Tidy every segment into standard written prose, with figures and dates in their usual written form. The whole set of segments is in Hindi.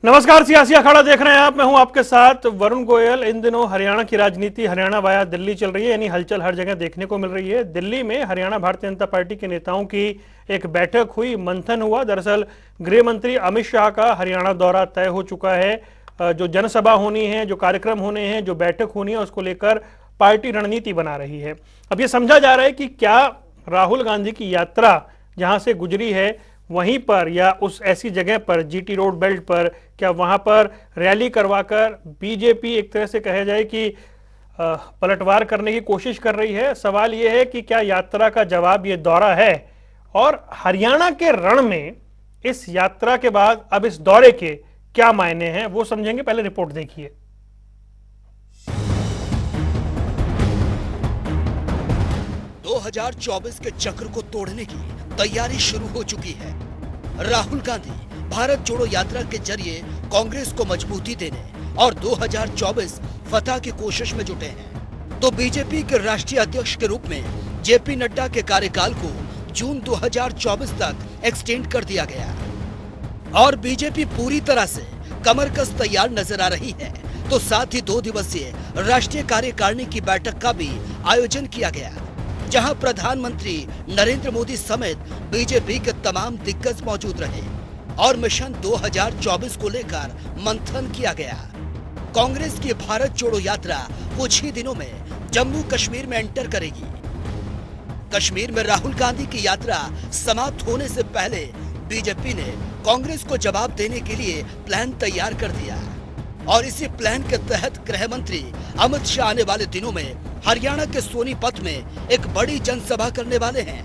नमस्कार, सियासी अखाड़ा देख रहे हैं आप। मैं हूं आपके साथ वरुण गोयल। इन दिनों हरियाणा की राजनीति हरियाणा वाया दिल्ली चल रही है, यानी हलचल हर जगह देखने को मिल रही है। दिल्ली में हरियाणा भारतीय जनता पार्टी के नेताओं की एक बैठक हुई, मंथन हुआ। दरअसल गृह मंत्री अमित शाह का हरियाणा दौरा तय हो चुका है। जो जनसभा होनी है, जो कार्यक्रम होने हैं, जो बैठक होनी है, उसको लेकर पार्टी रणनीति बना रही है। अब यह समझा जा रहा है कि क्या राहुल गांधी की यात्रा जहां से गुजरी है वहीं पर या उस ऐसी जगह पर, जीटी रोड बेल्ट पर, क्या वहां पर रैली करवाकर बीजेपी एक तरह से कहा जाए कि पलटवार करने की कोशिश कर रही है। सवाल यह है कि क्या यात्रा का जवाब ये दौरा है, और हरियाणा के रण में इस यात्रा के बाद अब इस दौरे के क्या मायने हैं, वो समझेंगे। पहले रिपोर्ट देखिए। 2024 के चक्र को तोड़ने की तैयारी शुरू हो चुकी है। राहुल गांधी भारत जोड़ो यात्रा के जरिए कांग्रेस को मजबूती देने और 2024 फतह की कोशिश में जुटे हैं। तो बीजेपी के राष्ट्रीय अध्यक्ष के रूप में जेपी नड्डा के कार्यकाल को जून 2024 तक एक्सटेंड कर दिया गया और बीजेपी पूरी तरह से कमरकस तैयार नजर आ रही है। तो साथ ही 2 दिवसीय राष्ट्रीय कार्यकारिणी की बैठक का भी आयोजन किया गया, जहां प्रधानमंत्री नरेंद्र मोदी समेत बीजेपी के तमाम दिग्गज मौजूद रहे और मिशन 2024 को लेकर मंथन किया गया। कांग्रेस की भारत जोड़ो यात्रा कुछ ही दिनों में जम्मू कश्मीर में एंटर करेगी। कश्मीर में राहुल गांधी की यात्रा समाप्त होने से पहले बीजेपी ने कांग्रेस को जवाब देने के लिए प्लान तैयार कर दिया और इसी प्लान के तहत गृह मंत्री अमित शाह आने वाले दिनों में हरियाणा के सोनीपत में एक बड़ी जनसभा करने वाले हैं।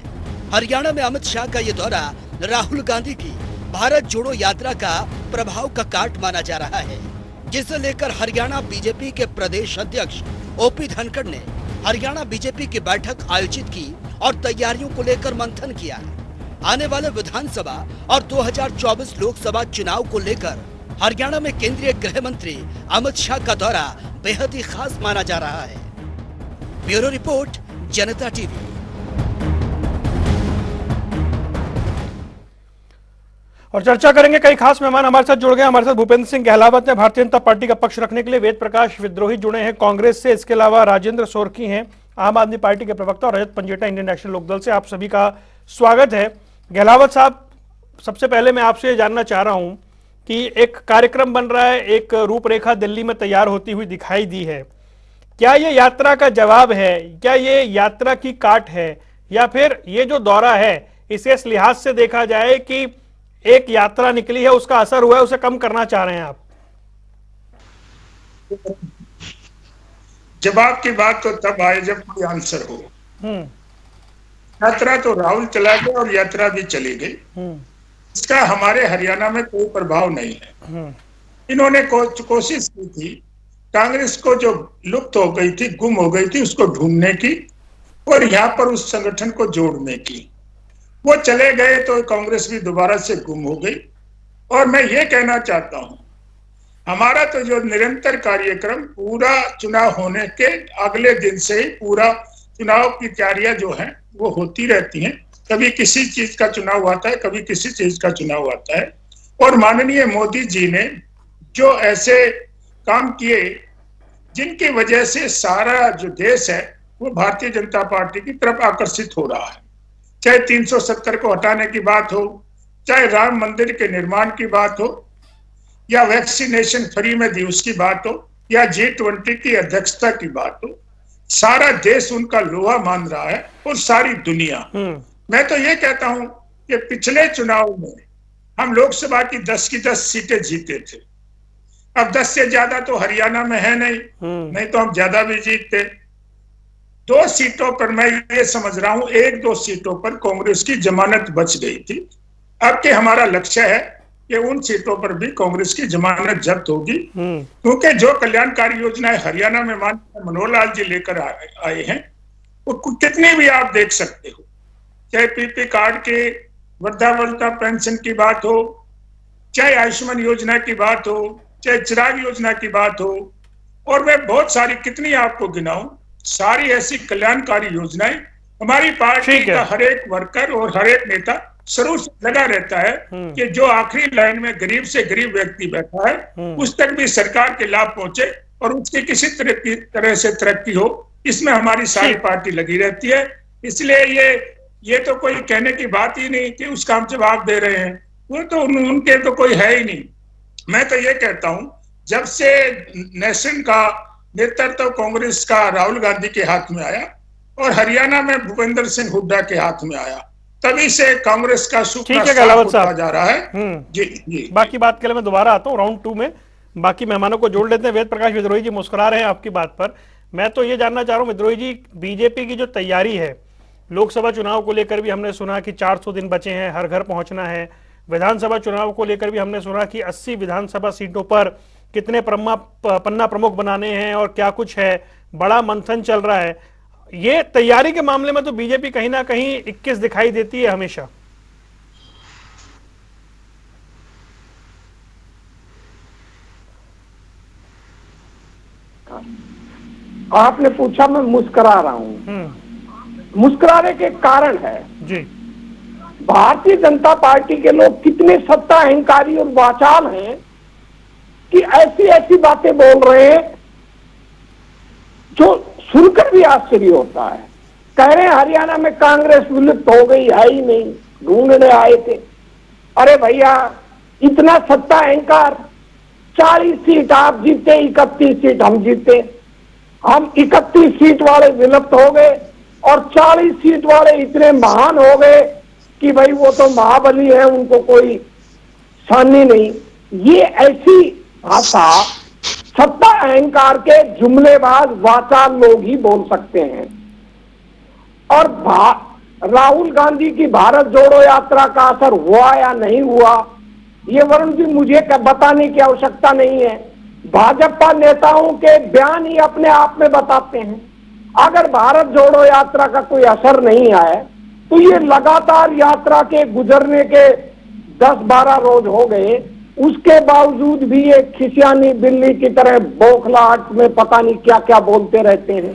हरियाणा में अमित शाह का ये दौरा राहुल गांधी की भारत जोड़ो यात्रा का प्रभाव का काट माना जा रहा है, जिसे लेकर हरियाणा बीजेपी के प्रदेश अध्यक्ष ओपी धनखड़ ने हरियाणा बीजेपी की बैठक आयोजित की और तैयारियों को लेकर मंथन किया। आने वाले विधानसभा और 2024 लोकसभा चुनाव को लेकर हरियाणा में केंद्रीय गृह मंत्री अमित शाह का दौरा बेहद ही खास माना जा रहा है। ब्यूरो रिपोर्ट, जनता टीवी। और चर्चा करेंगे, कई खास मेहमान हमारे साथ जुड़ गए। हमारे साथ भूपेंद्र सिंह गहलावत ने भारतीय जनता पार्टी का पक्ष रखने के लिए, वेद प्रकाश विद्रोही जुड़े हैं कांग्रेस से। इसके अलावा राजेंद्र सोरकी हैं आम आदमी पार्टी के प्रवक्ता, और रजत पंजेटा इंडियन नेशनल लोकदल से। आप सभी का स्वागत है। गहलावत साहब, सबसे पहले मैं आपसे जानना चाह रहा हूं कि एक कार्यक्रम बन रहा है, एक रूपरेखा दिल्ली में तैयार होती हुई दिखाई दी है। क्या ये यात्रा का जवाब है, क्या ये यात्रा की काट है, या फिर ये जो दौरा है इसे इस लिहाज से देखा जाए कि एक यात्रा निकली है, उसका असर हुआ है, उसे कम करना चाह रहे हैं आप? जवाब की बात तो तब आए जब कोई आंसर हो। यात्रा तो राहुल चला गया और यात्रा भी चली गई, इसका हमारे हरियाणा में कोई प्रभाव नहीं है। इन्होंने कोशिश की थी कांग्रेस को जो लुप्त हो गई थी, गुम हो गई थी, उसको ढूंढने की और यहाँ पर उस संगठन को जोड़ने की। वो चले गए तो कांग्रेस भी दोबारा से गुम हो गई। और मैं ये कहना चाहता हूँ, हमारा तो जो निरंतर कार्यक्रम पूरा चुनाव होने के अगले दिन से ही पूरा चुनाव की तैयारियां जो हैं वो होती रहती हैं। कभी किसी चीज का चुनाव आता है, कभी किसी चीज का चुनाव आता है। और माननीय मोदी जी ने जो ऐसे काम किए जिनकी वजह से सारा जो देश है वो भारतीय जनता पार्टी की तरफ आकर्षित हो रहा है। चाहे 370 को हटाने की बात हो, चाहे राम मंदिर के निर्माण की बात हो, या वैक्सीनेशन फ्री में दिवस की बात हो, या G20 की अध्यक्षता की बात हो, सारा देश उनका लोहा मान रहा है और सारी दुनिया। मैं तो ये कहता हूं कि पिछले चुनाव में हम लोकसभा की 10 सीटें जीते थे। अब 10 से ज्यादा तो हरियाणा में है नहीं तो हम ज्यादा भी जीतते। 2 सीटों पर मैं ये समझ रहा हूं, 1-2 सीटों पर कांग्रेस की जमानत बच गई थी। अब के हमारा लक्ष्य है कि उन सीटों पर भी कांग्रेस की जमानत जब्त होगी, क्योंकि जो कल्याणकारी योजनाएं हरियाणा में माननीय मनोहर लाल जी लेकर आए हैं वो कितनी भी आप देख सकते हो। चाहे पीपी कार्ड के वृद्धावस्था पेंशन की बात हो, चाहे आयुष्मान योजना की बात हो, चाहे चिराग योजना की बात हो, और मैं बहुत सारी कितनी आपको गिनाऊं, सारी ऐसी कल्याणकारी योजनाएं हमारी पार्टी का हर एक वर्कर और हर एक नेता शुरू से लगा रहता है कि जो आखिरी लाइन में गरीब से गरीब व्यक्ति बैठा है उस तक भी सरकार के लाभ पहुंचे और उसकी किसी तरह से तरक्की हो, इसमें हमारी सारी पार्टी लगी रहती है। इसलिए ये तो कोई कहने की बात ही नहीं कि उसका हम जवाब दे रहे हैं, वो तो उनके तो कोई है ही नहीं। मैं तो ये कहता हूं, जब से नेशन का नेतृत्व कांग्रेस का राहुल गांधी के हाथ में आया और हरियाणा में भूपेंद्र सिंह हुड्डा के हाथ में आया, तभी से कांग्रेस का सूखा जा रहा है। जी बाकी बात के लिए मैं दोबारा आता हूँ राउंड 2 में, बाकी मेहमानों को जोड़ लेते हैं। वेद प्रकाश विद्रोही जी मुस्कुरा रहे हैं आपकी बात पर। मैं तो ये जानना चाह रहा हूँ विद्रोही जी, बीजेपी की जो तैयारी है लोकसभा चुनाव को लेकर भी हमने सुना कि 400 दिन बचे हैं, हर घर पहुंचना है। विधानसभा चुनाव को लेकर भी हमने सुना कि 80 विधानसभा सीटों पर कितने पन्ना प्रमुख बनाने हैं और क्या कुछ है, बड़ा मंथन चल रहा है। ये तैयारी के मामले में तो बीजेपी कहीं ना कहीं 21 दिखाई देती है हमेशा। आपने पूछा, मैं मुस्कुरा रहा हूं। मुस्कुराने के कारण है जी, भारतीय जनता पार्टी के लोग कितने सत्ता अहंकारी और वाचाल हैं कि ऐसी ऐसी बातें बोल रहे हैं जो सुनकर भी आश्चर्य होता है। कह रहे हैं हरियाणा में कांग्रेस विलुप्त हो गई, है ही नहीं, ढूंढने आए थे। अरे भैया, इतना सत्ता अहंकार, 40 सीट आप जीते, 31 सीट हम जीते। हम 31 सीट वाले विलुप्त हो गए और 40 सीट वाले इतने महान हो गए कि भाई वो तो महाबली है, उनको कोई सानी नहीं। ये ऐसी भाषा सत्ता अहंकार के जुमलेबाज वाचाल लोग ही बोल सकते हैं। और राहुल गांधी की भारत जोड़ो यात्रा का असर हुआ या नहीं हुआ, ये वरुण जी मुझे बताने की आवश्यकता नहीं है। भाजपा नेताओं के बयान ही अपने आप में बताते हैं। अगर भारत जोड़ो यात्रा का कोई असर नहीं आया तो ये लगातार यात्रा के गुजरने के 10-12 रोज हो गए, उसके बावजूद भी ये खिसियानी बिल्ली की तरह बौखलाहट में पता नहीं क्या क्या बोलते रहते हैं।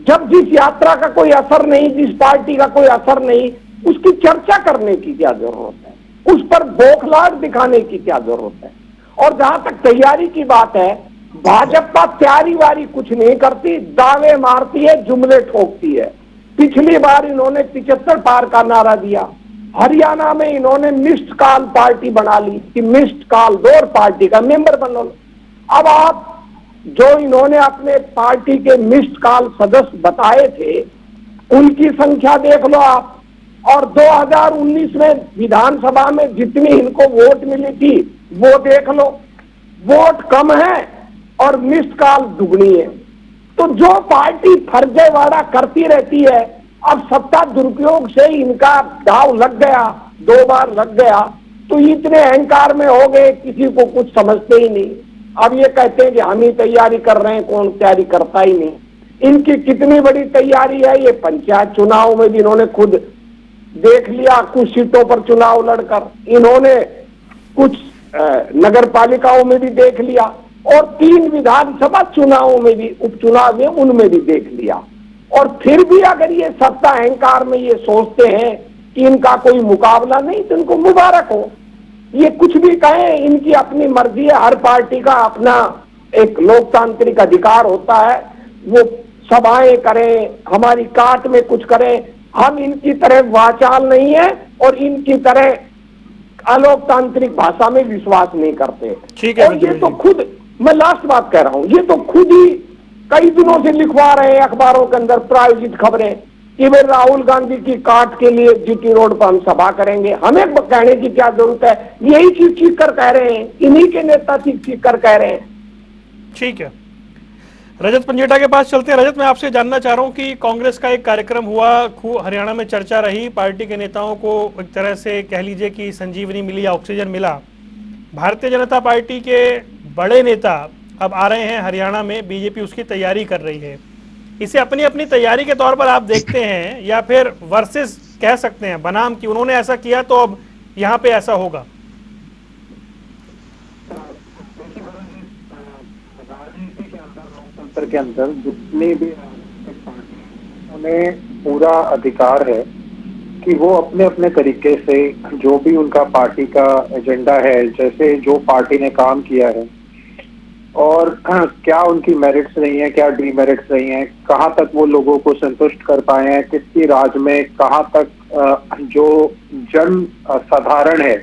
जब जिस यात्रा का कोई असर नहीं, जिस पार्टी का कोई असर नहीं, उसकी चर्चा करने की क्या जरूरत है, उस पर बौखलाहट दिखाने की क्या जरूरत है। और जहां तक तैयारी की बात है, भाजपा तैयारी वारी कुछ नहीं करती, दावे मारती है, जुमले ठोकती है। पिछली बार इन्होंने 75 पार का नारा दिया, हरियाणा में इन्होंने मिस्ड कॉल पार्टी बना ली कि मिस्ड कॉल दो पार्टी का मेंबर बन लो। अब आप जो इन्होंने अपने पार्टी के मिस्ड कॉल सदस्य बताए थे उनकी संख्या देख लो आप, और 2019 में विधानसभा में जितनी इनको वोट मिली थी वो देख लो। वोट कम है और मिस्ड कॉल दुगनी है। तो जो पार्टी फर्जेवाड़ा करती रहती है, अब सत्ता दुरुपयोग से इनका दाव लग गया, 2 बार लग गया, तो इतने अहंकार में हो गए किसी को कुछ समझते ही नहीं। अब ये कहते हैं कि हम ही तैयारी कर रहे हैं, कौन तैयारी करता ही नहीं। इनकी कितनी बड़ी तैयारी है, ये पंचायत चुनाव में भी इन्होंने खुद देख लिया, कुछ सीटों पर चुनाव लड़कर इन्होंने कुछ नगर पालिकाओं में भी देख लिया और 3 विधानसभा चुनावों में भी, उपचुनाव में उनमें भी देख लिया। और फिर भी अगर ये सत्ता अहंकार में ये सोचते हैं कि इनका कोई मुकाबला नहीं, तो इनको मुबारक हो। ये कुछ भी कहें, इनकी अपनी मर्जी है। हर पार्टी का अपना एक लोकतांत्रिक अधिकार होता है, वो सभाएं करें, हमारी काट में कुछ करें। हम इनकी तरह वाचाल नहीं है और इनकी तरह अलोकतांत्रिक भाषा में विश्वास नहीं करते। ठीक है, और ये तो खुद, मैं लास्ट बात कह रहा हूं, ये तो खुद ही कई दिनों से लिखवा रहे हैं अखबारों के अंदर प्रायोजित खबरें कि वे राहुल गांधी की काट के लिए जीटी रोड पर हम सभा करेंगे। हमें कहने की क्या जरूरत है, यही चीख चीख कर कह रहे हैं, इन्हीं के नेता चीख चीख कर कह रहे हैं। ठीक है, रजत पंजेटा के पास चलते हैं। रजत, मैं आपसे जानना चाह रहा हूं कि कांग्रेस का एक कार्यक्रम हुआ, हरियाणा में चर्चा रही, पार्टी के नेताओं को एक तरह से कह लीजिए कि संजीवनी मिली या ऑक्सीजन मिला। भारतीय जनता पार्टी के बड़े नेता अब आ रहे हैं हरियाणा में, बीजेपी उसकी तैयारी कर रही है। इसे अपनी अपनी तैयारी के तौर पर आप देखते हैं या फिर वर्सेस कह सकते हैं बनाम कि उन्होंने ऐसा किया तो अब यहाँ पे ऐसा होगा? के अंदर जितनी भी उन्हें पूरा अधिकार है कि वो अपने अपने तरीके से जो भी उनका पार्टी का एजेंडा है, जैसे जो पार्टी ने काम किया है और क्या उनकी मेरिट्स रही हैं, क्या डीमेरिट्स रही हैं, कहाँ तक वो लोगों को संतुष्ट कर पाए हैं, किसकी राज में कहाँ तक जो जन साधारण है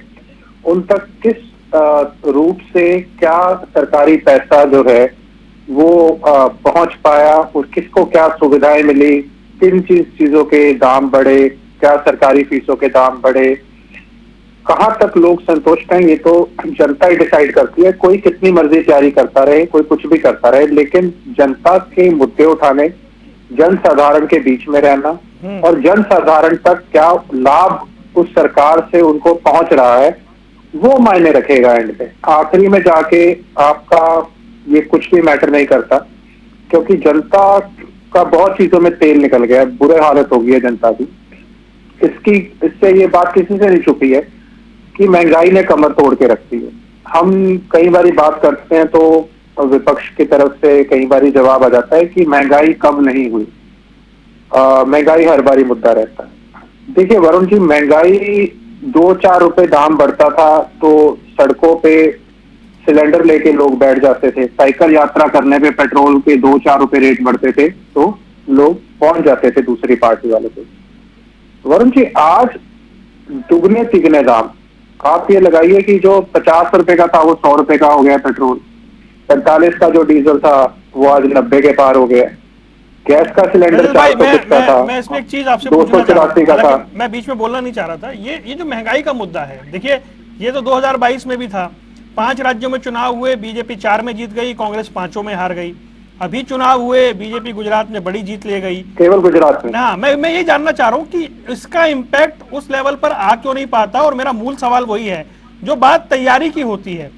उन तक किस रूप से क्या सरकारी पैसा जो है वो पहुंच पाया और किसको क्या सुविधाएं मिली, किन चीजों के दाम बढ़े, क्या सरकारी फीसों के दाम बढ़े, कहां तक लोग संतुष्ट हैं, ये तो जनता ही डिसाइड करती है। कोई कितनी मर्जी तैयारी करता रहे, कोई कुछ भी करता रहे, लेकिन जनता के मुद्दे उठाने, जन साधारण के बीच में रहना और जन साधारण तक क्या लाभ उस सरकार से उनको पहुंच रहा है, वो मायने रखेगा एंड पे। आखिरी में जाके आपका ये कुछ भी मैटर नहीं करता, क्योंकि जनता का बहुत चीजों में तेल निकल गया, बुरे हालत हो गई है जनता की। इससे ये बात किसी से नहीं छुपी है कि महंगाई ने कमर तोड़ के रखती है। हम कई बारी बात करते हैं तो विपक्ष की तरफ से कई बारी जवाब आ जाता है कि महंगाई कब नहीं हुई। महंगाई हर बारी मुद्दा रहता है। देखिए वरुण जी, महंगाई 2-4 रुपए दाम बढ़ता था तो सड़कों पे सिलेंडर लेके लोग बैठ जाते थे, साइकिल यात्रा करने पे पेट्रोल के 2-4 रुपए रेट बढ़ते थे तो लोग पहुंच जाते थे दूसरी पार्टी वाले पे। वरुण जी, आज दुगने तिगने दाम। आप ये लगाइए कि जो 50 रुपए का था वो 100 रुपए का हो गया पेट्रोल, 45 का जो डीजल था वो आज 90 के पार हो गया, गैस का सिलेंडर 400 कुछ का था, मैं इसमें एक चीज आपसे 284 का था। मैं बीच में बोलना नहीं चाह रहा था। ये जो महंगाई का मुद्दा है, देखिए ये तो 2022 में भी था। 5 राज्यों में चुनाव हुए, बीजेपी 4 में जीत गई, कांग्रेस 5 में हार गई। अभी चुनाव हुए, बीजेपी गुजरात में बड़ी जीत ले गई, केवल गुजरात में। हाँ, मैं ये जानना चाह रहा हूँ कि इसका इम्पैक्ट उस लेवल पर आ क्यों नहीं पाता। और मेरा मूल सवाल वही है, जो बात तैयारी की होती है,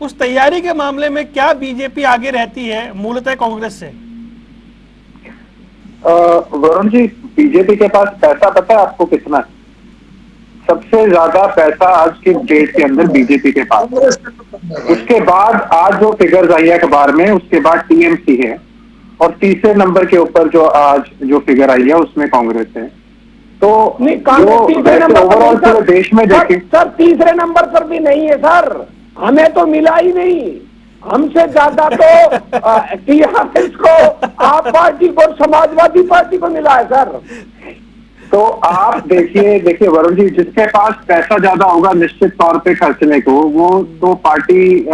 उस तैयारी के मामले में क्या बीजेपी आगे रहती है मूलतः कांग्रेस से? वरुण जी, बीजेपी के पास पैसा पता है आपको कितना है? सबसे ज्यादा पैसा आज की डेट के अंदर बीजेपी के पास। उसके बाद आज जो फिगर्स आई है अखबार में, उसके बाद टीएमसी है और तीसरे नंबर के ऊपर जो आज जो फिगर आई है उसमें कांग्रेस है। तो ओवरऑल पूरे देश में देखें सर, तीसरे नंबर पर भी नहीं है सर, हमें तो मिला ही नहीं। हमसे ज्यादा तो टीआरएस को, आप पार्टी को, समाजवादी पार्टी को मिला है सर। तो आप देखिए वरुण जी, जिसके पास पैसा ज्यादा होगा निश्चित तौर पे खर्चने को, वो तो पार्टी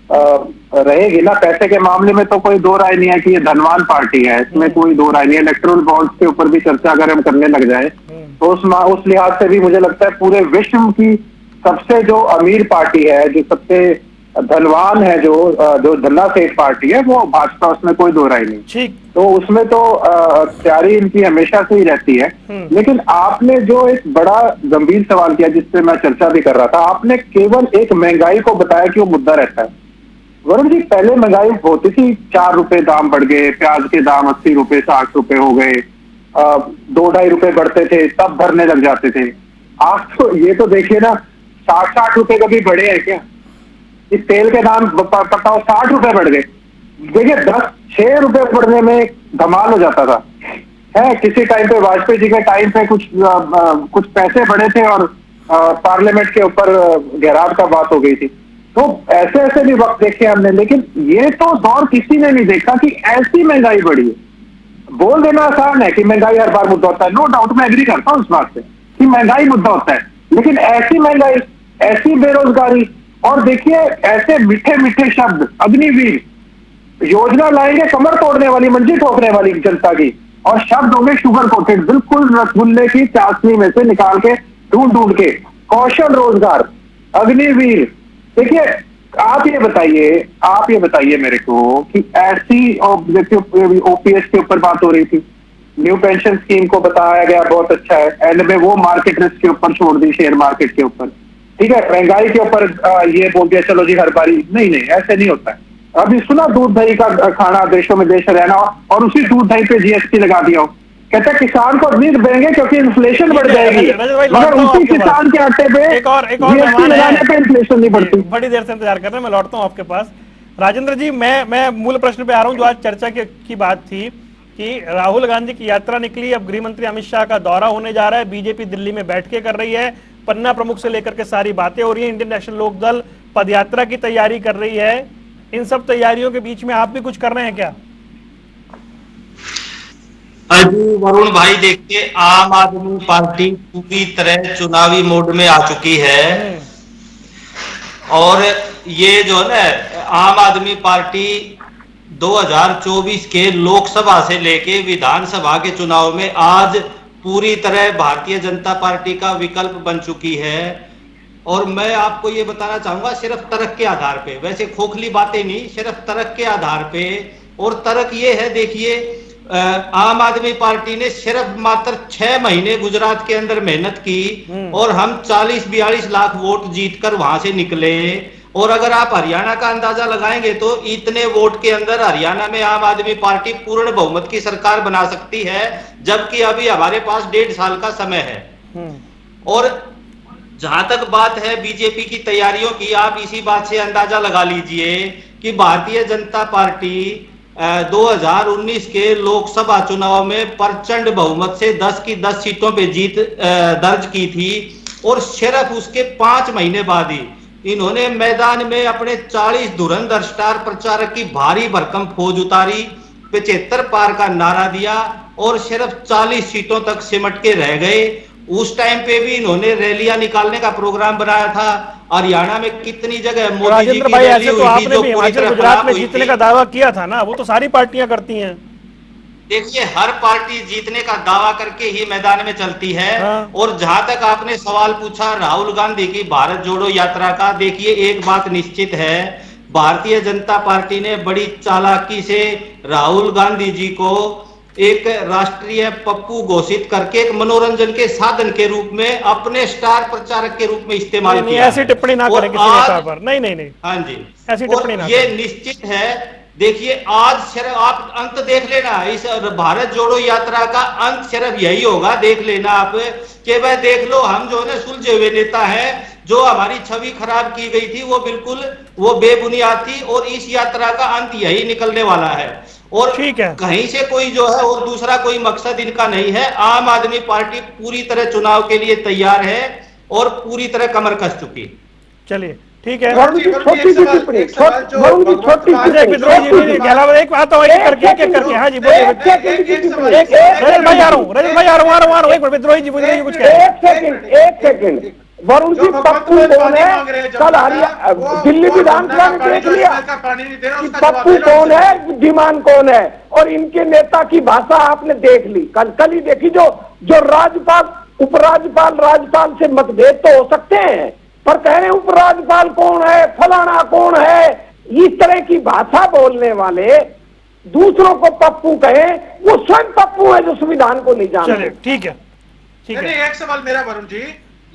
रहेगी ना। पैसे के मामले में तो कोई दो राय नहीं है कि ये धनवान पार्टी है, इसमें कोई दो राय नहीं है। इलेक्टोरल बॉन्ड्स के ऊपर भी चर्चा अगर हम करने लग जाए तो उस लिहाज से भी मुझे लगता है पूरे विश्व की सबसे जो अमीर पार्टी है, जो सबसे धनवान है, जो धन्ना सेठ पार्टी है, वो भाजपा, उसमें कोई दो राय नहीं। ठीक, तो उसमें तो तैयारी इनकी हमेशा से ही रहती है। लेकिन आपने जो एक बड़ा गंभीर सवाल किया जिससे मैं चर्चा भी कर रहा था, आपने केवल एक महंगाई को बताया कि वो मुद्दा रहता है। वरुण जी, पहले महंगाई होती थी, 4 रुपए दाम बढ़ गए, प्याज के दाम 80 रुपए 60 रुपए हो गए, 2-2.5 रुपए बढ़ते थे तब भरने लग जाते थे। आज तो ये तो देखिए ना, 60-60 रुपए कभी बढ़े हैं क्या? इस तेल के दाम बताओ 60 रुपए बढ़ गए। देखिए 10-6 रुपए बढ़ने में धमाल हो जाता था है। किसी टाइम पे वाजपेयी जी के टाइम पे कुछ पैसे बढ़े थे और पार्लियामेंट के ऊपर घेराव का बात हो गई थी। तो ऐसे भी वक्त देखे हमने, लेकिन ये तो दौर किसी ने नहीं देखा कि ऐसी महंगाई बढ़ी है। बोल देना आसान है कि महंगाई हर बार मुद्दा होता है, नो डाउट, मैं एग्री करता हूं इस बात से कि महंगाई मुद्दा होता है, लेकिन ऐसी महंगाई, ऐसी बेरोजगारी, और देखिए ऐसे मीठे मीठे शब्द, अग्निवीर योजना लाएंगे कमर तोड़ने वाली, मंजी ठोकने वाली जनता की, और शब्द होंगे शुगर कोटेड, बिल्कुल रसगुल्ले की चाशनी में से निकाल के ढूंढ के, कौशल रोजगार, अग्निवीर। देखिए आप ये बताइए मेरे को कि ऐसी, ओपीएस के ऊपर बात हो रही थी, न्यू पेंशन स्कीम को बताया गया बहुत अच्छा है, एंड में वो मार्केट रिस्क के ऊपर छोड़ दी, शेयर मार्केट के ऊपर, ठीक है। महंगाई के ऊपर ये बोल दिया चलो जी हर बारी, नहीं, ऐसे नहीं होता है। अभी सुना दूध दही का खाना देशों में देश रहना, और उसी दूध दही पे जीएसटी लगा दिया हो। कहता है किसान को नहीं देंगे क्योंकि इन्फ्लेशन बढ़ जाएगी, मगर उसी किसान के आटे पे जीएसटी लगाने पे इन्फ्लेशन नहीं बढ़ती। बड़ी देर से इंतजार कर रहे हैं, मैं लौटता हूँ आपके पास। राजेंद्र जी, मैं मूल प्रश्न पे आ रहा हूँ जो आज चर्चा की बात थी कि राहुल गांधी की यात्रा निकली, अब गृह मंत्री अमित शाह का दौरा होने जा रहा है, बीजेपी दिल्ली में बैठकें कर रही है, पन्ना प्रमुख से लेकर के सारी बातें हो रही है, इंडियन नेशनल लोकदल पदयात्रा की तैयारी कर रही है। इन सब तैयारियों के बीच में आप भी कुछ कर रहे हैं क्या? अजी वरुण भाई, देखिए आम आदमी पार्टी पूरी तरह चुनावी मोड में आ चुकी है और ये जो है ना, आम आदमी पार्टी 2024 के लोकसभा से लेके विधानसभा के चुनाव में आज पूरी तरह भारतीय जनता पार्टी का विकल्प बन चुकी है। और मैं आपको ये बताना चाहूंगा, सिर्फ तर्क के आधार पे, वैसे खोखली बातें नहीं, सिर्फ तर्क के आधार पे। और तर्क ये है, देखिए आम आदमी पार्टी ने सिर्फ मात्र 6 महीने गुजरात के अंदर मेहनत की और हम 40-42 लाख वोट जीतकर वहां से निकले। और अगर आप हरियाणा का अंदाजा लगाएंगे तो इतने वोट के अंदर हरियाणा में आम आदमी पार्टी पूर्ण बहुमत की सरकार बना सकती है, जबकि अभी हमारे पास 1.5 साल का समय है। और जहां तक बात है बीजेपी की तैयारियों की, आप इसी बात से अंदाजा लगा लीजिए कि भारतीय जनता पार्टी 2019 के लोकसभा चुनाव में प्रचंड बहुमत से 10 की 10 सीटों पे जीत दर्ज की थी। और सिर्फ उसके 5 महीने बाद ही इन्होंने मैदान में अपने 40 धुरंधर स्टार प्रचारक की भारी भरकम फौज उतारी, 75 पार का नारा दिया और सिर्फ 40 सीटों तक सिमट के रह गए। उस टाइम पे भी इन्होंने रैलियां निकालने का प्रोग्राम बनाया था। हरियाणा में कितनी जगह मोदी जी की रैली हुई थी जो पूरी तरह गुजरात में जीतने का दावा किया था ना, वो तो सारी पार्टियां करती हैं। देखिए हर पार्टी जीतने का दावा करके ही मैदान में चलती है। और जहां तक आपने सवाल पूछा राहुल गांधी की भारत जोड़ो यात्रा का, देखिए एक बात निश्चित है, भारतीय जनता पार्टी ने बड़ी चालाकी से राहुल गांधी जी को एक राष्ट्रीय पप्पू घोषित करके एक मनोरंजन के साधन के रूप में अपने स्टार प्रचारक के रूप में इस्तेमाल किया। ऐसी टिप्पणी ना करें किसी नेता पर। नहीं। हाँ जी, ऐसी टिप्पणी ना ये निश्चित है। देखिए आज सिर्फ आप अंत देख लेना, इस भारत जोड़ो यात्रा का अंत सिर्फ यही होगा, देख लेना आप कि भाई देख लो, हम जो है सुलझे हुए नेता है, जो हमारी छवि खराब की गई थी वो बिल्कुल वो बेबुनियाद थी और इस यात्रा का अंत यही निकलने वाला है। और ठीक है, कहीं से कोई जो है और दूसरा कोई मकसद इनका नहीं है। आम आदमी पार्टी पूरी तरह चुनाव के लिए तैयार है और पूरी तरह कमर कस चुकी। चलिए ठीक है, छोटी एक बात और करके। हाँ जी बोलिए। रजत भाई आ रहा हूँ, एक मिनट, विद्रोही जी कुछ कह रहे हैं। एक सेकंड वरुण जी, पप्पू कौन है? कल हरियाणा दिल्ली विधानसभा में देख लिया कि पप्पू कौन है, बुद्धिमान कौन है, और इनके नेता की भाषा आपने देख ली। कल ही देखी, जो राज्यपाल उपराज्यपाल राज्यपाल से मतभेद तो हो सकते हैं, पर कह रहे उपराज्यपाल कौन है, फलाना कौन है, इस तरह की भाषा बोलने वाले दूसरों को पप्पू कहे, वो स्वयं पप्पू है जो संविधान को नहीं जानते। ठीक है। एक सवाल मेरा वरुण जी,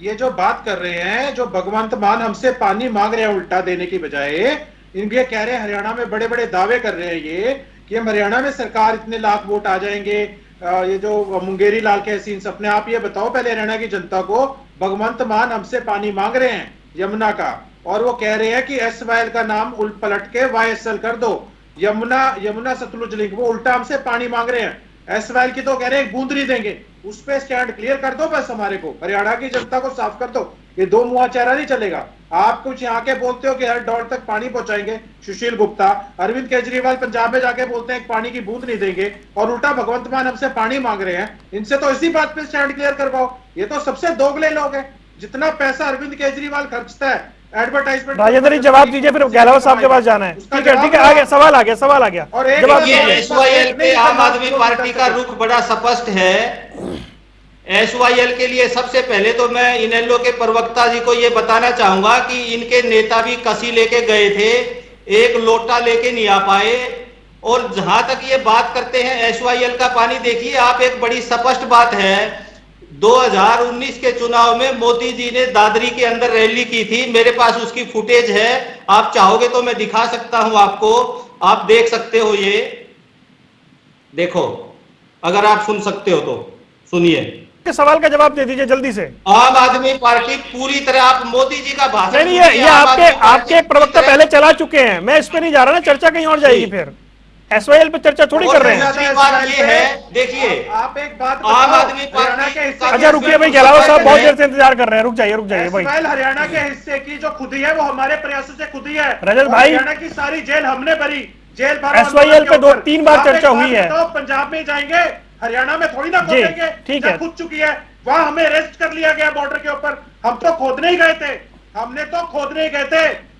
ये जो बात कर रहे हैं, जो भगवंत मान हमसे पानी मांग रहे हैं उल्टा देने की बजाय, ये कह रहे हैं हरियाणा में बड़े बड़े दावे कर रहे हैं ये कि हम हरियाणा में सरकार इतने लाख वोट आ जाएंगे, ये जो मुंगेरी लाल के सीन सपने, आप ये बताओ पहले हरियाणा की जनता को, भगवंत मान हमसे पानी मांग रहे हैं यमुना का, और वो कह रहे हैं कि SYL का नाम उल्ट पलट के YSL कर दो, यमुना सतलुज लिंक, वो उल्टा हमसे पानी मांग रहे हैं। SYL की तो कह रहे हैं एक बूंद नहीं देंगे, उस पे स्टैंड क्लियर कर दो बस, हमारे को हरियाणा की जनता को साफ कर दो, ये दो मुंहा चेहरा नहीं चलेगा। आप कुछ यहाँ के बोलते हो कि हर डॉट तक पानी पहुंचाएंगे, सुशील गुप्ता, अरविंद केजरीवाल पंजाब में जाके बोलते हैं पानी की बूंद नहीं देंगे, और उल्टा भगवंत मान हमसे पानी मांग रहे हैं। इनसे तो इसी बात पे स्टैंड क्लियर करवाओ, ये तो सबसे दोगले लोग हैं। जितना पैसा अरविंद केजरीवाल खर्चता है एडवर्टाइजमेंट, राजेंद्र जी जवाब दीजिए, फिर गहलोत साहब के पास जाना है। ठीक है, आ गया सवाल आ गया। और SYL पे आम आदमी पार्टी का रुख बड़ा स्पष्ट है। SYL के लिए सबसे पहले तो मैं इनेलो के प्रवक्ता जी को ये बताना चाहूंगा कि इनके नेता भी कसी लेके गए थे, एक लोटा लेके नहीं आ पाए। और जहां तक ये बात करते हैं SYL का पानी, देखिए आप, एक बड़ी स्पष्ट बात है, 2019 के चुनाव में मोदी जी ने दादरी के अंदर रैली की थी, मेरे पास उसकी फुटेज है, आप चाहोगे तो मैं दिखा सकता हूं आपको, आप देख सकते हो। ये देखो, अगर आप सुन सकते हो तो सुनिए। सवाल का जवाब दे दीजिए जल्दी से। आम आदमी पार्टी पूरी तरह, आप मोदी जी का भाषण नहीं, ये आपके एक प्रवक्ता पहले चला चुके हैं, मैं इस पे नहीं जा रहा ना, चर्चा कहीं और जाएगी फिर। एसवाईएल पे चर्चा थोड़ी कर रहे हैं। दूसरी बात ये है, देखिए आप एक बात आम बताओ, आदमी पार्टी के हिस्से अच्छा रुकिए भाई, गहलावत साहब बहुत देर से इंतजार कर रहे हैं, रुक जाइए भाई। एसवाईएल हरियाणा के हिस्से की जो खुदी है वो हमारे प्रयासों से खुदी है। रजत और भाई, हरियाणा की सारी जेल हमने भरी, जेल भरा एसवाईएल पे 2-3 बार चर्चा हुई है। तो पंजाब में जाएंगे, हरियाणा में थोड़ी ना जी, खोदेंगे, ठीक है। खुद चुकी है, वहां हमें अरेस्ट कर लिया गया बॉर्डर के ऊपर। हम तो खोदने ही गए थे,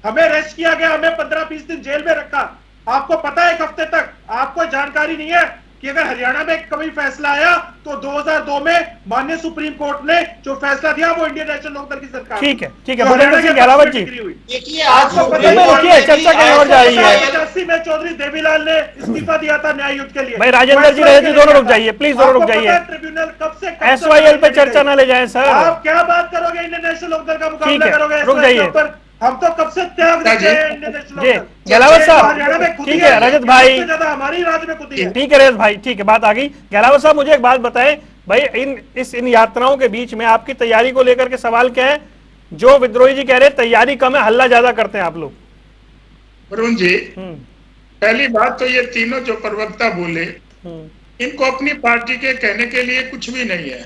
हमें अरेस्ट किया गया, हमें 15-20 दिन जेल में रखा। आपको पता है एक हफ्ते तक आपको जानकारी नहीं है कि अगर हरियाणा में कभी फैसला आया तो 2002 में माननीय सुप्रीम कोर्ट ने जो फैसला दिया वो इंडियन नेशनल लोकदल की सरकार, ठीक है भूपेंद्र सिंह गहलावत जी, देखिए आज रुकिए, चर्चा कहीं और जा रही है। 85 में चौधरी देवीलाल ने इस्तीफा दिया था न्याय युद्ध के लिए। भाई राजेंद्र जी, रजत जी, दोनों रुक जाइए प्लीज, दोनों रुक जाइए। ट्रिब्यूनल कब से एसवाईएल पे चर्चा ना ले जाए सर। आप क्या बात करोगे, इंडियन नेशनल लोकदल का मुकाबला ठीक है, करोगे रुक SYL के जाइए। ऊपर? हम तो कब से त्याग देते हैं इंडियन नेशनल जी, लोकदल। गहलावत साहब, हरियाणा में खुदी ठीक है, रजत भाई, सबसे ज्यादा हमारी राज्य में खुदी है। ठीक है रजत भाई, ठीक है, बात आ गई। गहलावत साहब मुझे एक बात बताएं भाई, इन यात्राओं के बीच में आपकी तैयारी को लेकर के सवाल क्या है? जो विद्रोही जी कह रहे हैं तैयारी कम है, हल्ला ज्यादा करते हैं आप लोग। वरुण जी, पहली बात तो ये तीनों जो प्रवक्ता बोले, इनको अपनी पार्टी के कहने के लिए कुछ भी नहीं है।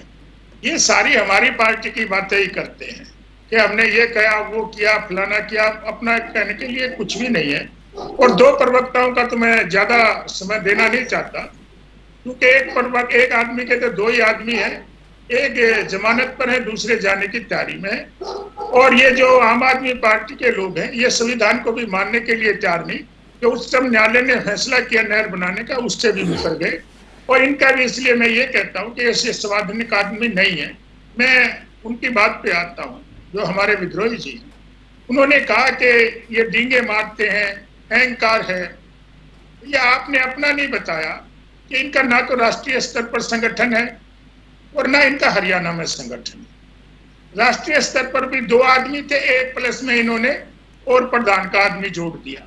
ये सारी हमारी पार्टी की बातें ही करते हैं कि हमने ये कहा, वो किया, फलाना किया, अपना कहने के लिए कुछ भी नहीं है। और दो प्रवक्ताओं का तो मैं ज्यादा समय देना नहीं चाहता, क्योंकि एक आदमी के तो दो ही आदमी है, एक जमानत पर है, दूसरे जाने की तैयारी में है। और ये जो आम आदमी पार्टी के लोग हैं, ये संविधान को भी मानने के लिए तैयार नहीं, कि उच्चतम न्यायालय ने फैसला किया नहर बनाने का, उससे भी मुकर गए। और इनका भी इसलिए मैं ये कहता हूँ कि ऐसे संवैधानिक आदमी नहीं है। मैं उनकी बात पे आता हूँ, जो हमारे विद्रोही जी, उन्होंने कहा कि ये डींगे मारते हैं, अहंकार है। ये आपने अपना नहीं बताया कि इनका ना तो राष्ट्रीय स्तर पर संगठन है और ना इनका हरियाणा में संगठन है। राष्ट्रीय स्तर पर भी दो आदमी थे, एक प्लस में इन्होंने और प्रधान का आदमी जोड़ दिया।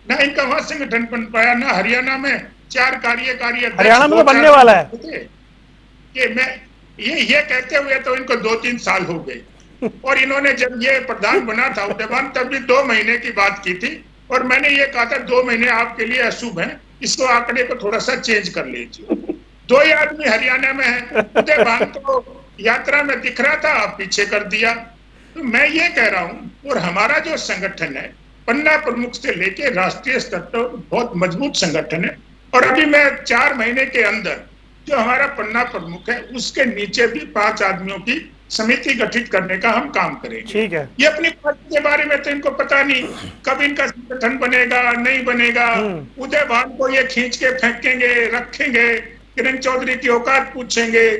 ना इनका वहां संगठन बन पाया, ना हरियाणा में 4 कार्यकारी अध्यक्ष, हरियाणा में तो बनने वाला है कि मैं ये कहते हुए तो इनको 2-3 साल हो गए। और इन्होंने जब ये प्रधान बना था उद्यमान, तब भी 2 महीने की बात की थी, और मैंने ये कहा था 2 महीने आपके लिए अशुभ है, इसको आंकड़े को थोड़ा सा चेंज कर लीजिए। 2 ही आदमी हरियाणा में है, उदयभान तो यात्रा में दिख रहा था, आप पीछे कर दिया। तो मैं ये कह रहा हूँ, और हमारा जो संगठन है पन्ना प्रमुख से लेके राष्ट्रीय स्तर तक बहुत मजबूत संगठन है। और अभी मैं 4 महीने के अंदर जो हमारा पन्ना प्रमुख है, उसके नीचे भी 5 आदमियों की समिति गठित करने का हम काम करेंगे। ठीक है, ये अपनी पार्टी के बारे में तो इनको पता नहीं कब इनका संगठन बनेगा, नहीं बनेगा। उदयभान को ये खींच के फेंकेंगे, रखेंगे, किरण चौधरी की औकात पूछेंगे,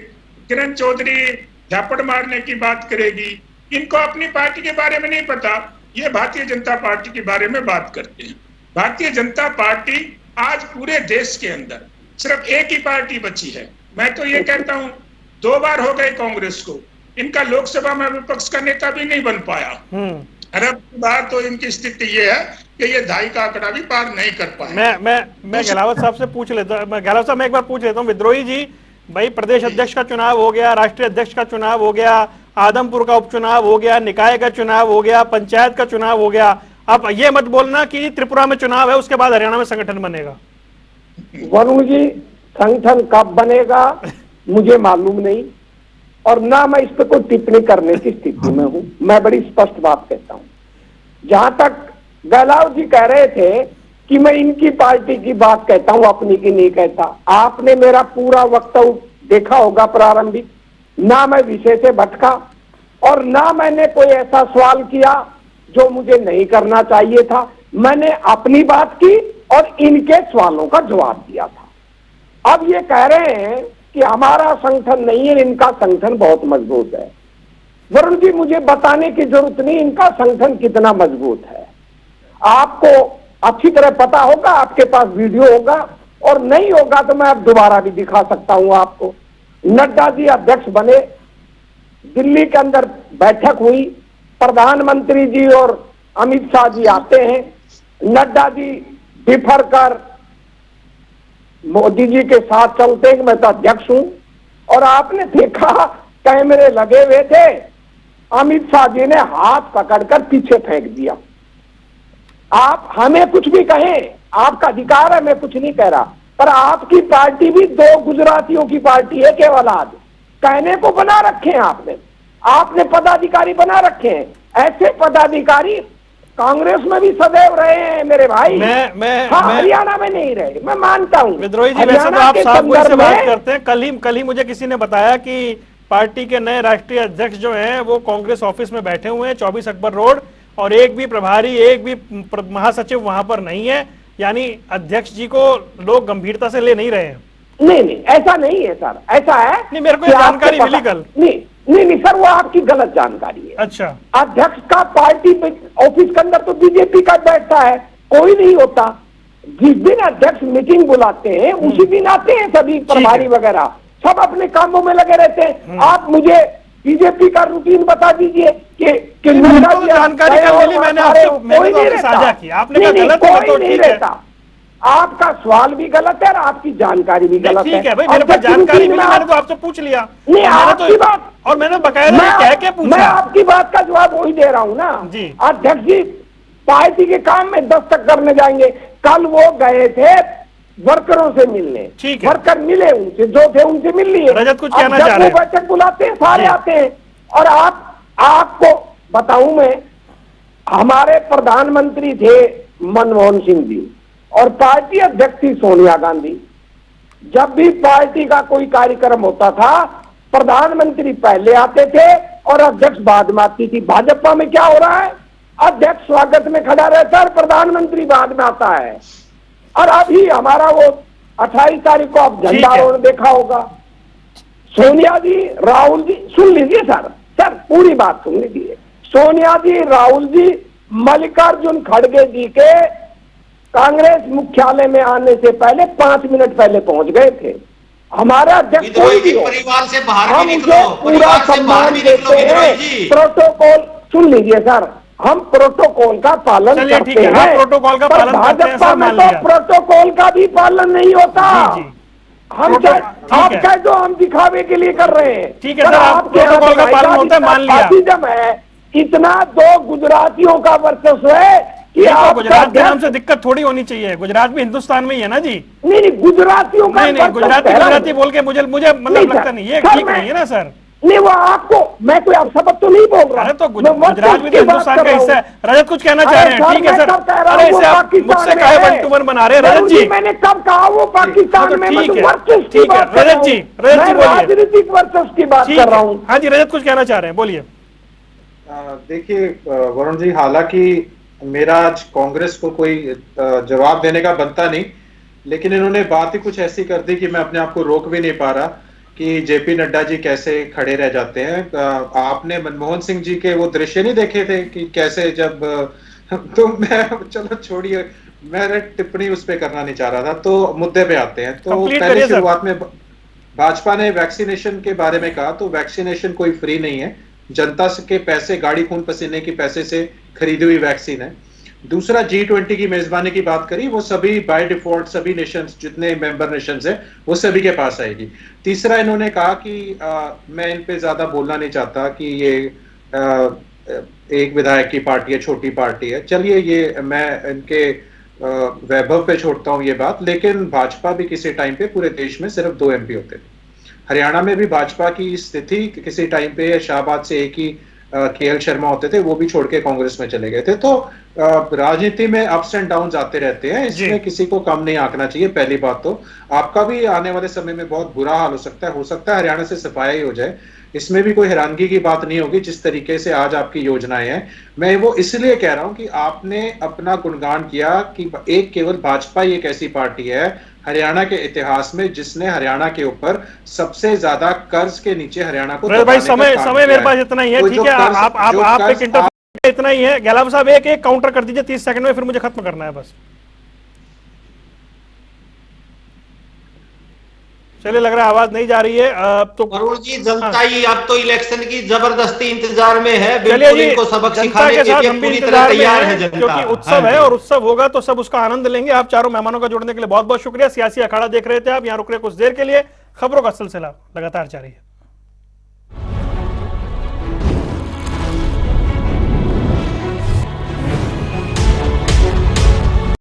किरण चौधरी झापड़ मारने की बात करेगी। इनको अपनी पार्टी के बारे में नहीं पता, ये भारतीय जनता पार्टी के बारे में बात करते हैं। भारतीय जनता पार्टी आज पूरे देश के अंदर सिर्फ एक ही पार्टी बची है। मैं तो ये कहता हूँ 2 बार हो गए कांग्रेस को, इनका लोकसभा में विपक्ष का नेता भी नहीं बन पाया। अरब बार तो इनकी स्थिति ये है कि ये 2.5 का आंकड़ा भी पार नहीं कर पाए। मैं गहलावत साहब से पूछ लेता हूँ, गहलावत साहब मैं एक बार पूछ लेता हूँ, विद्रोही जी भाई, प्रदेश अध्यक्ष का चुनाव हो गया, राष्ट्रीय अध्यक्ष का चुनाव हो गया, आदमपुर का उपचुनाव हो गया, निकाय का चुनाव हो गया, पंचायत का चुनाव हो गया। अब ये मत बोलना कि त्रिपुरा में चुनाव है उसके बाद हरियाणा में संगठन बनेगा। वरुण जी, संगठन कब बनेगा मुझे मालूम नहीं, और ना मैं इस पर कोई टिप्पणी करने की स्थिति में हूं। मैं बड़ी स्पष्ट बात कहता हूं। जहां तक गहलावत जी कह रहे थे कि मैं इनकी पार्टी की बात कहता हूं, अपनी की नहीं कहता, आपने मेरा पूरा वक्तव्य देखा होगा प्रारंभिक। ना मैं विषय से भटका और ना मैंने कोई ऐसा सवाल किया जो मुझे नहीं करना चाहिए था। मैंने अपनी बात की और इनके सवालों का जवाब दिया था। अब ये कह रहे हैं कि हमारा संगठन नहीं है, इनका संगठन बहुत मजबूत है। वरुण जी, मुझे बताने की जरूरत नहीं इनका संगठन कितना मजबूत है, आपको अच्छी तरह पता होगा, आपके पास वीडियो होगा, और नहीं होगा तो मैं अब दोबारा भी दिखा सकता हूं आपको। नड्डा जी अध्यक्ष बने, दिल्ली के अंदर बैठक हुई, प्रधानमंत्री जी और अमित शाह जी आते हैं, नड्डा जी बिफर कर मोदी जी के साथ चलते हैं कि मैं तो अध्यक्ष हूं। और आपने देखा कैमरे लगे हुए थे, अमित शाह जी ने हाथ पकड़कर पीछे फेंक दिया। आप हमें कुछ भी कहें, आपका अधिकार है, मैं कुछ नहीं कह रहा, पर आपकी पार्टी भी दो गुजरातियों की पार्टी है केवल। आज कहने को बना रखे हैं आपने पदाधिकारी बना रखे हैं। ऐसे पदाधिकारी कांग्रेस में भी सदैव रहे हैं मेरे भाई। हरियाणा में नहीं रहे, मैं मानता हूं। विद्रोही जी, वैसे तो आप साफ गोई से बात करते हैं। कल ही मुझे किसी ने बताया कि पार्टी के नए राष्ट्रीय अध्यक्ष जो हैं वो कांग्रेस ऑफिस में बैठे हुए हैं 24 अकबर रोड, और एक भी प्रभारी, एक भी महासचिव वहां पर नहीं है। यानी अध्यक्ष जी को लोग गंभीरता से ले नहीं रहे हैं। नहीं, ऐसा नहीं है सर, ऐसा है नहीं, मेरे को जानकारी मिली कल। नहीं सर, वो आपकी गलत जानकारी है। अच्छा, अध्यक्ष का पार्टी ऑफिस के अंदर तो बीजेपी का बैठता है, कोई नहीं होता। जिस दिन अध्यक्ष मीटिंग बुलाते हैं उसी दिन आते हैं सभी प्रभारी वगैरह, सब अपने कामों में लगे रहते हैं। आप मुझे बीजेपी का रूटीन बता दीजिए कि जानकारी कल मिली, मैंने आपसे साझा की, आपने कहा गलत है तो ठीक है। आपका सवाल भी गलत है और आपकी जानकारी भी गलत है। ठीक है भाई, मेरे पास जानकारी मिली, मैंने तो आपसे पूछ लिया। नहीं, आपकी बात, और मैंने बकायदा कह के पूछा। मैं आपकी बात का जवाब वही दे रहा हूँ ना जी। अध्यक्ष जी पार्टी के काम में दस्तक करने जाएंगे। कल वो गए थे वर्करों से मिलने, वर्कर मिले, उनसे जो थे उनसे मिल लिए। रजत कुछ कहना चाह रहे हैं? बैठक बुलाते हैं, सारे आते हैं। और आपको बताऊं मैं, हमारे प्रधानमंत्री थे मनमोहन सिंह जी और पार्टी अध्यक्ष थी सोनिया गांधी। जब भी पार्टी का कोई कार्यक्रम होता था प्रधानमंत्री पहले आते थे और अध्यक्ष बाद में आती थी। भाजपा में क्या हो रहा है, अध्यक्ष स्वागत में खड़ा रहता है और प्रधानमंत्री बाद में आता है। और अभी हमारा वो 28 तारीख को आप झंडारोहण देखा होगा, सोनिया जी, राहुल जी, सुन लीजिए सर पूरी बात सुन लीजिए। सोनिया जी, राहुल जी मल्लिकार्जुन खड़गे जी के कांग्रेस मुख्यालय में आने से पहले 5 मिनट पहले पहुंच गए थे। हमारा अध्यक्ष कोई भी हो, परिवार से बाहर हम भी उसे पूरा सम्मान देते हैं। प्रोटोकॉल सुन लीजिए सर, हम प्रोटोकॉल का पालन करते हैं। प्रोटोकॉल का पालन करते हैं, भाजपा में तो प्रोटोकॉल का भी पालन नहीं होता। हम आप कह दो हम दिखावे के लिए कर रहे हैं। ठीक है सर, आप प्रोटोकॉल का पालन होता है, मान लिया। है इतना दो गुजरातियों का वर्चस्व है कि तो गुजरात के नाम से दिक्कत थोड़ी होनी चाहिए। गुजरात भी हिंदुस्तान में ही है ना जी। नहीं, गुजरातियों का नहीं, गुजराती बोल के मुझे मतलब लगता नहीं, ये ठीक नहीं है ना सर। नहीं, वो आपको, मैं कोई आप शब्द तो नहीं बोल रहा। अरे तो गुजरात भी तो हिंदुस्तान का हिस्सा है। रजत कुछ कहना चाह रहे हैं? ठीक है सर, अरे इसे आप मुझसे काहे 1 to 1 बना रहे हैं रजत जी? मैंने कब कहा वो पाकिस्तान में? ठीक है रजत जी बोलिए, राजनीतिक वर्चस्व की बात कर रहा हूँ। हाँ जी, रजत कुछ कहना चाह रहे हैं, बोलिए। देखिए वरुण जी, हालांकि मेरा आज कांग्रेस को कोई जवाब देने का बनता नहीं, लेकिन इन्होंने बात ही कुछ ऐसी कर दी कि मैं अपने आप को रोक भी नहीं पा रहा कि जेपी नड्डा जी कैसे खड़े रह जाते हैं। आपने मनमोहन सिंह जी के वो दृश्य नहीं देखे थे कि कैसे जब तो मैं, चलो छोड़िए, मैं टिप्पणी उस पर करना नहीं चाह रहा था। तो मुद्दे पे आते हैं। तो पहले शुरुआत में भाजपा ने वैक्सीनेशन के बारे में कहा, तो वैक्सीनेशन कोई फ्री नहीं है, जनता के पैसे, गाड़ी खून पसीने के पैसे से खरीदी हुई वैक्सीन है। दूसरा, G20 की मेजबानी की बात करी, वो सभी बाय डिफॉल्ट सभी नेशंस, जितने मेंबर नेशंस हैं वो सभी के पास आएगी। तीसरा, इन्होंने कहा कि मैं इन पे ज्यादा बोलना नहीं चाहता कि ये एक विधायक की पार्टी है, छोटी पार्टी है। चलिए, ये मैं इनके वैभव पे छोड़ता हूं ये बात। लेकिन भाजपा भी किसी टाइम पे पूरे देश में सिर्फ 2 MP होते थे। हरियाणा में भी भाजपा की स्थिति किसी टाइम पे शाहबाद से एक ही KL शर्मा होते थे, वो भी छोड़ के कांग्रेस में चले गए थे। तो राजनीति में अप्स एंड डाउन्स आते रहते हैं, इसमें किसी को कम नहीं आंकना चाहिए। पहली बात तो आपका भी आने वाले समय में बहुत बुरा हाल हो सकता है हरियाणा से सफाया ही हो जाए। इसमें भी कोई हैरानगी की बात नहीं होगी जिस तरीके से आज आपकी योजनाएं हैं। मैं वो इसलिए कह रहा हूं कि आपने अपना गुणगान किया कि एक केवल भाजपा ही एक ऐसी पार्टी है हरियाणा के इतिहास में जिसने हरियाणा के ऊपर सबसे ज्यादा कर्ज के नीचे हरियाणा को भाई समय मेरे पास इतना ही है। ठीक है, आप एक इंटरव्यू इतना ही है। गहलावत साहब एक काउंटर कर दीजिए 30 सेकंड में, फिर मुझे खत्म करना है बस। चलिए, लग रहा है आवाज नहीं जा रही है। तो वरुण जी, जनता ही अब तो इलेक्शन की जबरदस्ती इंतजार में है। बिल्कुल इनको सबक सिखाने के लिए पूरी तरह तैयार है जनता, क्योंकि उत्सव है और उत्सव होगा तो सब उसका आनंद लेंगे। आप चारों मेहमानों का जुड़ने के लिए बहुत बहुत शुक्रिया। सियासी अखाड़ा देख रहे थे आप, यहाँ रुक रहे कुछ देर के लिए। खबरों का सिलसिला लगातार जारी है।